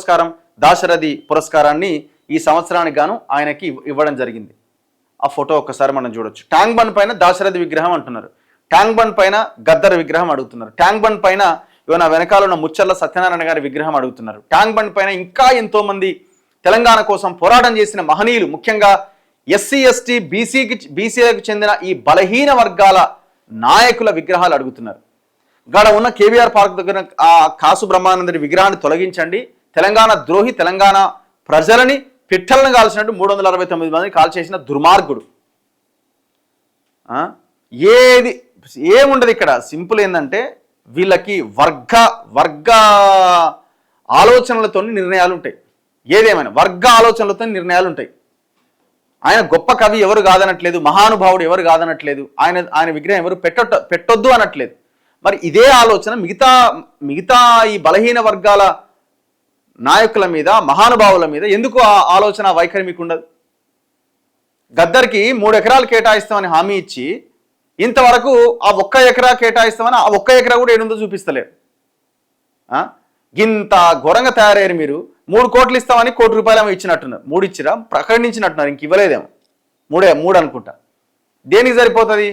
పురస్కారం, దాశరథి పురస్కారాన్ని ఈ సంవత్సరానికి గాను ఆయనకి ఇవ్వడం జరిగింది. ఆ ఫోటో ఒక్కసారి మనం చూడొచ్చు. ట్యాంక్ బండ్ పైన దాశరథి విగ్రహం అంటున్నారు, ట్యాంక్ బండ్ పైన గద్దర్ విగ్రహం అడుగుతున్నారు, ట్యాంక్ బండ్ పైన ఇవన్న వెనకాల ఉన్న ముచ్చర్ల సత్యనారాయణ గారి విగ్రహం అడుగుతున్నారు. ట్యాంక్ బండ్ పైన ఇంకా ఎంతో మంది తెలంగాణ కోసం పోరాటం చేసిన మహనీయులు, ముఖ్యంగా ఎస్సీ ఎస్టీ బీసీలకు చెందిన ఈ బలహీన వర్గాల నాయకుల విగ్రహాలు అడుగుతున్నారు. గాడ ఉన్న కేబీఆర్ పార్క్ దగ్గర ఆ కాసు బ్రహ్మానందరి విగ్రహాన్ని తొలగించండి, తెలంగాణ ద్రోహి, తెలంగాణ ప్రజలని పిట్టలను కాల్చినట్టు 369 మందిని కాల్చేసిన దుర్మార్గుడు. ఏముండదు ఇక్కడ. సింపుల్ ఏంటంటే వీళ్ళకి వర్గ ఆలోచనలతో నిర్ణయాలు ఉంటాయి. ఏదేమైనా వర్గ ఆలోచనలతో నిర్ణయాలు ఉంటాయి. ఆయన గొప్ప కవి ఎవరు కాదనట్లేదు, మహానుభావుడు ఎవరు కాదనట్లేదు, ఆయన విగ్రహం ఎవరు పెట్టొద్దు అనట్లేదు. మరి ఇదే ఆలోచన మిగతా ఈ బలహీన వర్గాల నాయకుల మీద, మహానుభావుల మీద ఎందుకు ఆ ఆలోచన వైఖరి మీకు ఉండదు? గద్దర్కి 3 ఎకరాలు కేటాయిస్తామని హామీ ఇచ్చి ఇంతవరకు ఆ 1 ఎకరా కేటాయిస్తామని ఆ 1 ఎకరా కూడా ఏడుందో చూపిస్తలేరు. ఇంత ఘోరంగా తయారయ్యారు మీరు. 3 కోట్లు ఇస్తామని ₹1 కోటి ఇచ్చినట్టున్నారు. 3 ఇచ్చిరా, ప్రకటించినట్టున్నారు, ఇంక ఇవ్వలేదేమో. 3 అనుకుంటా. దేనికి సరిపోతుంది?